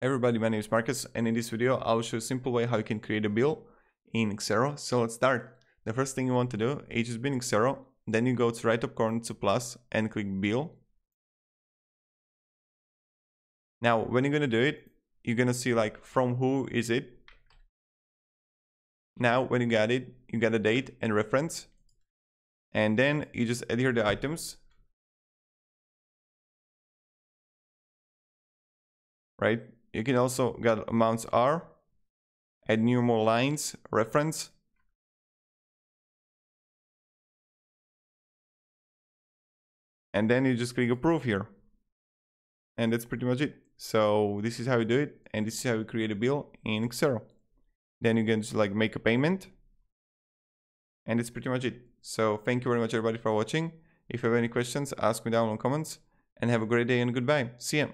Everybody, my name is Marcus, and in this video I'll show you a simple way how you can create a bill in Xero. So let's start. The first thing you want to do is just be in Xero, then you go to right top corner to plus and click bill. Now when you're gonna do it, you're gonna see like from who is it. Now when you got it, you got a date and reference, and then you just add here the items, right? You can also get amounts are, add new more lines, reference, and then you just click approve here, and that's pretty much it. So this is how you do it, and this is how you create a bill in Xero. Then you can just like make a payment, and it's pretty much it. So thank you very much everybody for watching. If you have any questions, ask me down in the comments, and have a great day and goodbye. See ya.